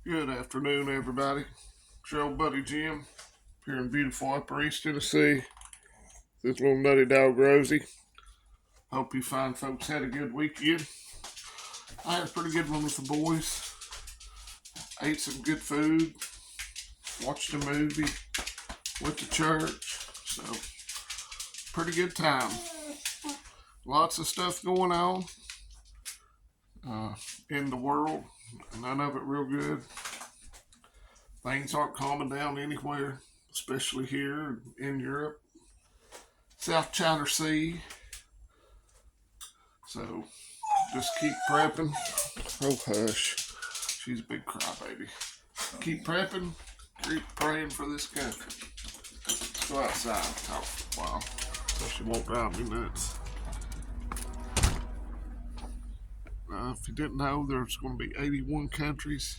Good afternoon, everybody. It's your old buddy Jim here in beautiful Upper East Tennessee. This little nutty dog Rosie. Hope you fine folks had a good weekend. I had a pretty good one with the boys. Ate some good food, watched a movie, went to church. So, pretty good time. Lots of stuff going on in the world. None of it real good. Things aren't calming down anywhere, especially here in Europe. South China Sea. So just keep prepping. Oh hush. She's a big crybaby. Keep prepping. Keep praying for this country. Go outside and talk for a while so she won't drive me nuts. If you didn't know, there's going to be 81 countries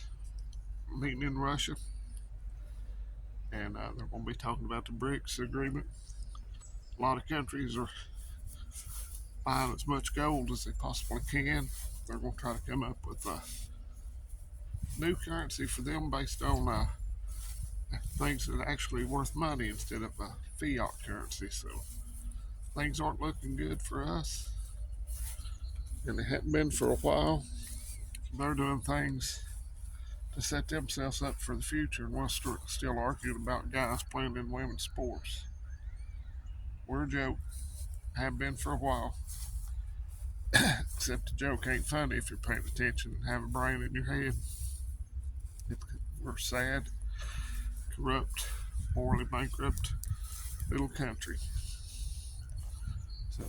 meeting in Russia, and they're going to be talking about the BRICS agreement. A lot of countries are buying as much gold as they possibly can. They're going to try to come up with a new currency for them based on things that are actually worth money instead of a fiat currency. So things aren't looking good for us, and they haven't been for a while. They're doing things to set themselves up for the future, and we're still arguing about guys playing in women's sports. We're a joke, have been for a while. Except the joke ain't funny if you're paying attention and have a brain in your head. We're sad, corrupt, morally bankrupt little country. So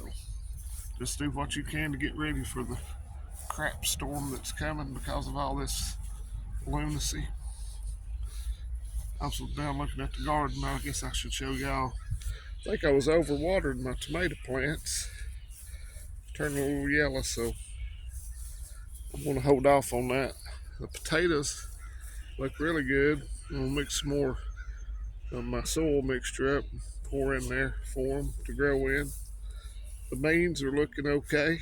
just do what you can to get ready for the crap storm that's coming because of all this lunacy. I was down looking at the garden. I guess I should show y'all. I think I was overwatering my tomato plants. Turning a little yellow, so I'm going to hold off on that. The potatoes look really good. I'm going to mix some more of my soil mixture up, pour in there for them to grow in. The beans are looking okay.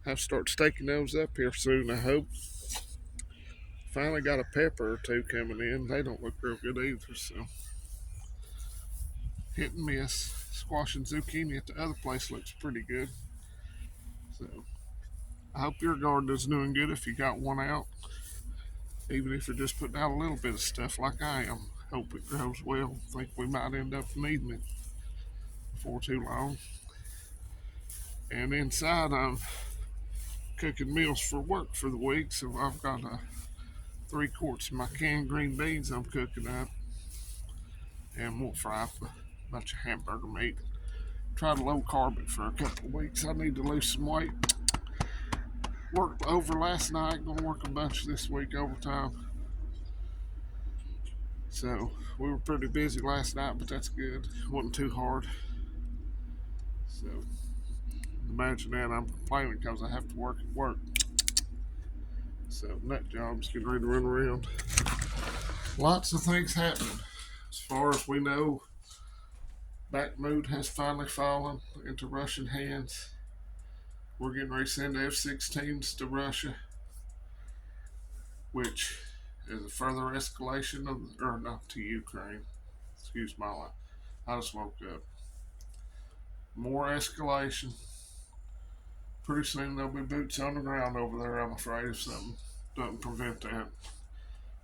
I'll start staking those up here soon, I hope. Finally got a pepper or two coming in. They don't look real good either, so hit and miss. Squash and zucchini at the other place looks pretty good. So I hope your garden is doing good if you got one out. Even if you're just putting out a little bit of stuff like I am. Hope it grows well. Think we might end up needing it before too long. And inside I'm cooking meals for work for the week, so I've got 3 quarts of my canned green beans I'm cooking up, and we'll fry up a bunch of hamburger meat. Try to low carb it for a couple of weeks. I need to lose some weight. Worked over last night, gonna work a bunch this week overtime. So we were pretty busy last night, but that's good. It wasn't too hard. So imagine that. I'm complaining because I have to work at work. So nut job's getting ready to run around. Lots of things happening. As far as we know, Bakhmut has finally fallen into Russian hands. We're getting ready to send F-16s to Russia, which is a further escalation of, or not to Ukraine. Excuse my life. I just woke up. More escalation. Pretty soon there'll be boots on the ground over there, I'm afraid, if something doesn't prevent that.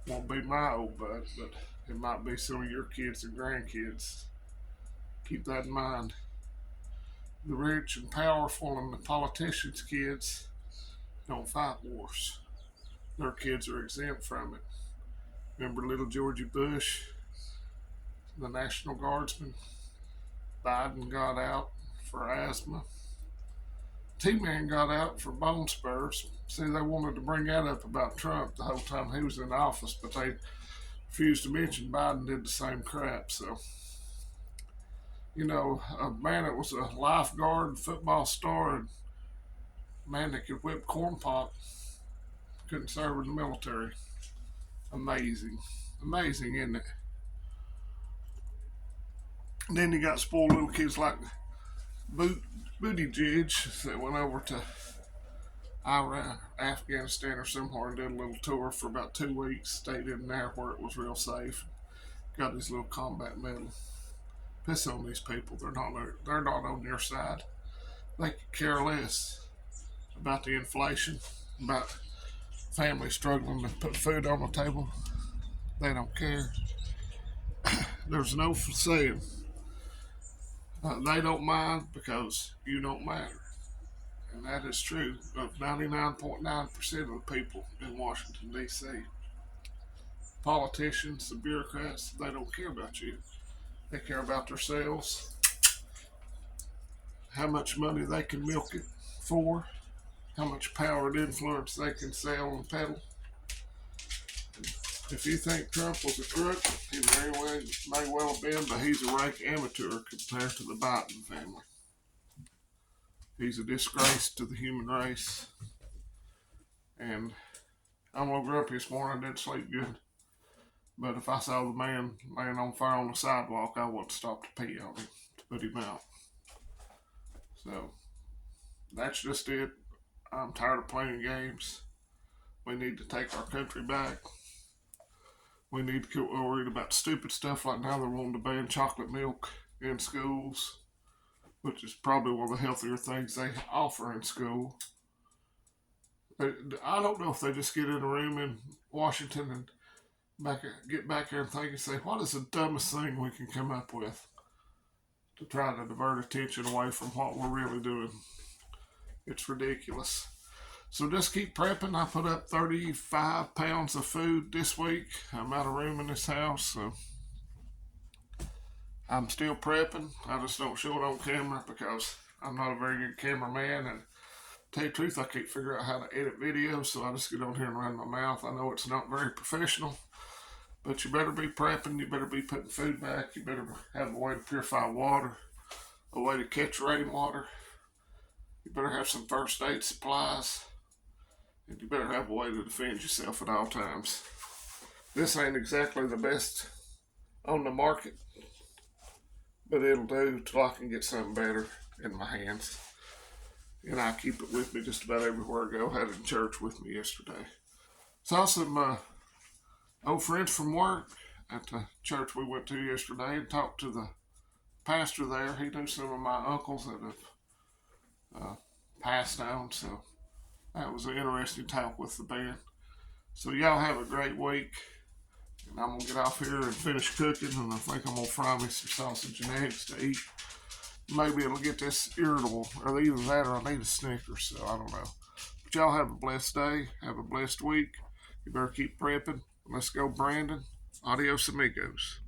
Won't be my old butt, but it might be some of your kids and grandkids. Keep that in mind. The rich and powerful and the politicians' kids don't fight wars. Their kids are exempt from it. Remember little Georgie Bush, the National Guardsman? Biden got out for asthma. T-Man got out for bone spurs. See, they wanted to bring that up about Trump the whole time he was in office, but they refused to mention Biden did the same crap. So, you know, a man that was a lifeguard, football star, and a man that could whip corn pop couldn't serve in the military. Amazing. Amazing, isn't it? And then you got spoiled little kids like Buttigieg that went over to Iraq, Afghanistan, or somewhere, and did a little tour for about 2 weeks. Stayed in there where it was real safe. Got his little combat medal. Piss on these people. They're not on your side. They could care less about the inflation, about families struggling to put food on the table. They don't care. There's no saying they don't mind because you don't matter. And that is true of 99.9% of the people in Washington, D.C. Politicians, the bureaucrats, they don't care about you. They care about themselves, how much money they can milk it for, how much power and influence they can sell and peddle. If you think Trump was a crook, he may well have been, but he's a rank amateur compared to the Biden family. He's a disgrace to the human race. And I'm a little grumpy this morning. I didn't sleep good. But if I saw the man laying on fire on the sidewalk, I wouldn't stop to pee on him, to put him out. So, that's just it. I'm tired of playing games. We need to take our country back. We need to quit worried about stupid stuff like now they're wanting to ban chocolate milk in schools, which is probably one of the healthier things they offer in school. But I don't know if they just get in a room in Washington and get back there and think and say, what is the dumbest thing we can come up with to try to divert attention away from what we're really doing? It's ridiculous. So just keep prepping. I put up 35 pounds of food this week. I'm out of room in this house, so I'm still prepping. I just don't show it on camera because I'm not a very good cameraman, and to tell you the truth, I can't figure out how to edit videos, so I just get on here and run my mouth. I know it's not very professional, but you better be prepping. You better be putting food back. You better have a way to purify water, a way to catch rainwater. You better have some first aid supplies. And you better have a way to defend yourself at all times. This ain't exactly the best on the market, but it'll do till I can get something better in my hands. And I keep it with me just about everywhere I go. I had it in church with me yesterday. Saw some old friends from work at the church we went to yesterday and talked to the pastor there. He knew some of my uncles that have passed on, so that was an interesting talk with the band. So y'all have a great week. And I'm going to get off here and finish cooking. And I think I'm going to fry me some sausage and eggs to eat. Maybe it'll get this irritable. Or either that or I need a Snickers. So I don't know. But y'all have a blessed day. Have a blessed week. You better keep prepping. Let's go, Brandon. Adios, amigos.